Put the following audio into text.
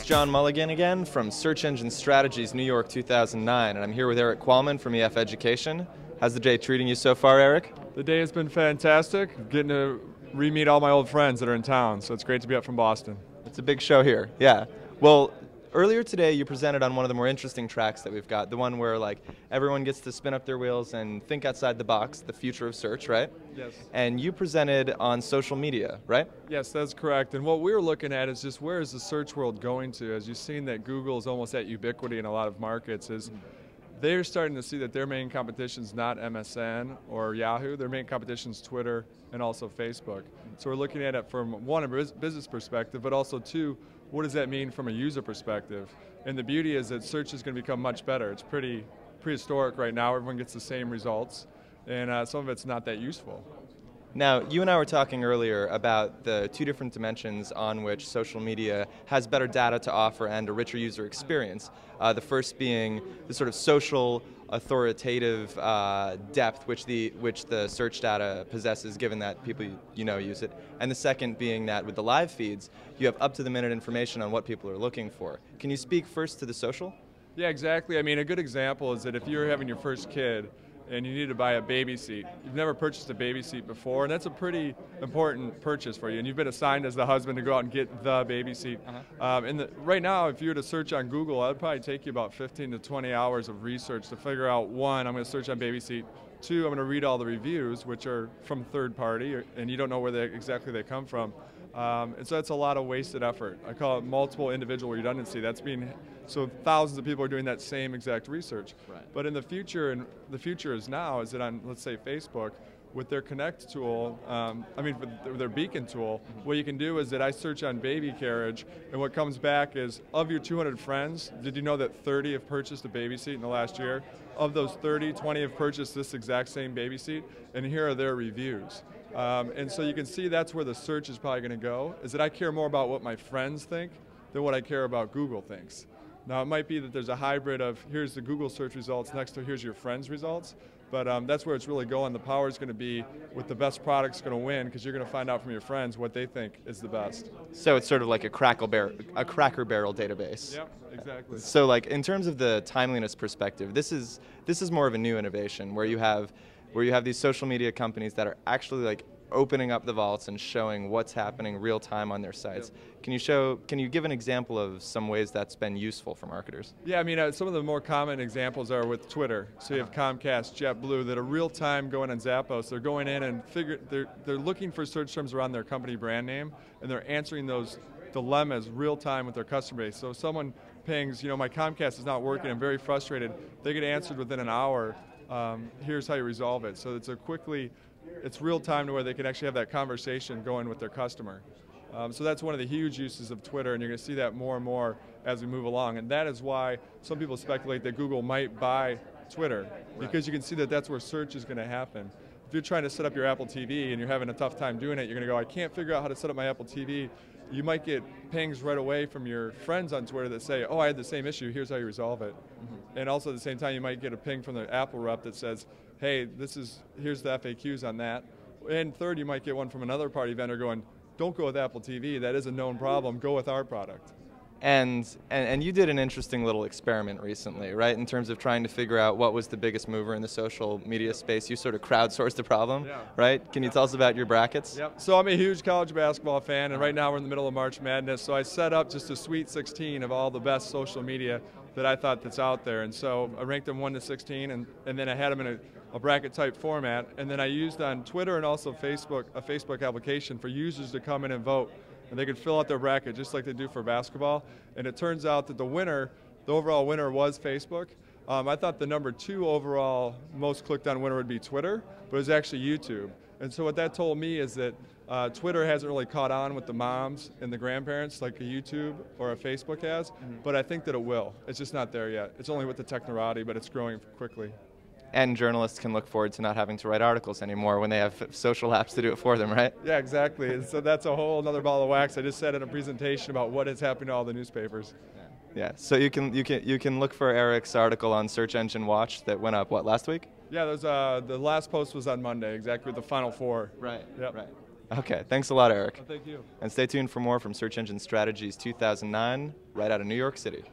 John Mulligan again from Search Engine Strategies, New York 2009, and I'm here with Erik Qualman from EF Education. How's the day treating you so far, Erik? The day has been fantastic. Getting to re-meet all my old friends that are in town, so it's great to be up from Boston. It's a big show here, yeah. Well, earlier today you presented on one of the more interesting tracks that we've got, the one where like everyone gets to spin up their wheels and think outside the box, the future of search, right? Yes. And you presented on social media, right? Yes, that's correct. And what we're looking at is just where is the search world going to? As you've seen that Google is almost at ubiquity in a lot of markets, is they're starting to see that their main competition is not MSN or Yahoo. Their main competition is Twitter and also Facebook. So we're looking at it from one, a business perspective, but also two, what does that mean from a user perspective? And the beauty is that search is going to become much better. It's pretty prehistoric right now. Everyone gets the same results, and some of it's not that useful. Now, you and I were talking earlier about the two different dimensions on which social media has better data to offer and a richer user experience. The first being the sort of social, authoritative depth which the search data possesses, given that people use it. And the second being that with the live feeds, you have up-to-the-minute information on what people are looking for. Can you speak first to the social? Yeah, exactly. I mean, a good example is that if you're having your first kid, and you need to buy a baby seat. You've never purchased a baby seat before, and that's a pretty important purchase for you. And you've been assigned as the husband to go out and get the baby seat. Right now, if you were to search on Google, it would probably take you about 15 to 20 hours of research to figure out, one, I'm going to search on baby seat. Two, I'm going to read all the reviews, which are from third party, and you don't know where exactly they come from. And so that's a lot of wasted effort. I call it multiple individual redundancy. So thousands of people are doing that same exact research. Right. But in the future, and the future is now, is that on, let's say, Facebook, with their Connect tool, with their Beacon tool, what you can do is that I search on baby carriage, and what comes back is, of your 200 friends, did you know that 30 have purchased a baby seat in the last year? Of those 30, 20 have purchased this exact same baby seat, and here are their reviews. And so you can see that's where the search is probably going to go, is that I care more about what my friends think than what I care about Google thinks. Now, it might be that there's a hybrid of here's the Google search results next to here's your friends' results, but that's where it's really going. The power is going to be with the best product's going to win, because you're going to find out from your friends what they think is the best. So it's sort of like a Cracker Barrel database. Yep, exactly. So like in terms of the timeliness perspective, this is more of a new innovation where you have these social media companies that are actually like opening up the vaults and showing what's happening real time on their sites. Yep. Can you give an example of some ways that's been useful for marketers? Yeah, I mean, some of the more common examples are with Twitter. So you have Comcast, JetBlue that are real time going on Zappos. They're going in and they're looking for search terms around their company brand name, and they're answering those dilemmas real time with their customer base. So if someone pings, my Comcast is not working, I'm very frustrated, they get answered within an hour. Here's how you resolve it. So it's real time to where they can actually have that conversation going with their customer. So that's one of the huge uses of Twitter, and you're going to see that more and more as we move along. And that is why some people speculate that Google might buy Twitter, because you can see that that's where search is going to happen. If you're trying to set up your Apple TV and you're having a tough time doing it, you're going to go, I can't figure out how to set up my Apple TV. You might get pings right away from your friends on Twitter that say, oh, I had the same issue, here's how you resolve it. And also at the same time, you might get a ping from the Apple rep that says, hey, here's the FAQs on that. And third, you might get one from another party vendor going, don't go with Apple TV, that is a known problem, go with our product. And you did an interesting little experiment recently, right, in terms of trying to figure out what was the biggest mover in the social media space. You sort of crowdsourced the problem, right? Can you tell us about your brackets? Yep. So I'm a huge college basketball fan, and right now we're in the middle of March Madness, so I set up just a Sweet 16 of all the best social media that I thought that's out there. And so I ranked them 1 to 16, and then I had them in a bracket type format, and then I used on Twitter and also Facebook, a Facebook application for users to come in and vote. And they could fill out their bracket just like they do for basketball. And it turns out that the overall winner was Facebook. I thought the number 2 overall most clicked on winner would be Twitter, but it was actually YouTube. And so what that told me is that Twitter hasn't really caught on with the moms and the grandparents like a YouTube or a Facebook has, but I think that it will. It's just not there yet. It's only with the technorati, but it's growing quickly. And journalists can look forward to not having to write articles anymore when they have social apps to do it for them, right? Yeah, exactly. And so that's a whole other ball of wax. I just said in a presentation about what is happening to all the newspapers. Yeah. So you can look for Erik's article on Search Engine Watch that went up last week? Yeah, the last post was on Monday, exactly with the final 4. Right. Yep. Right. Okay, thanks a lot, Eric. Well, thank you. And stay tuned for more from Search Engine Strategies 2009, right out of New York City.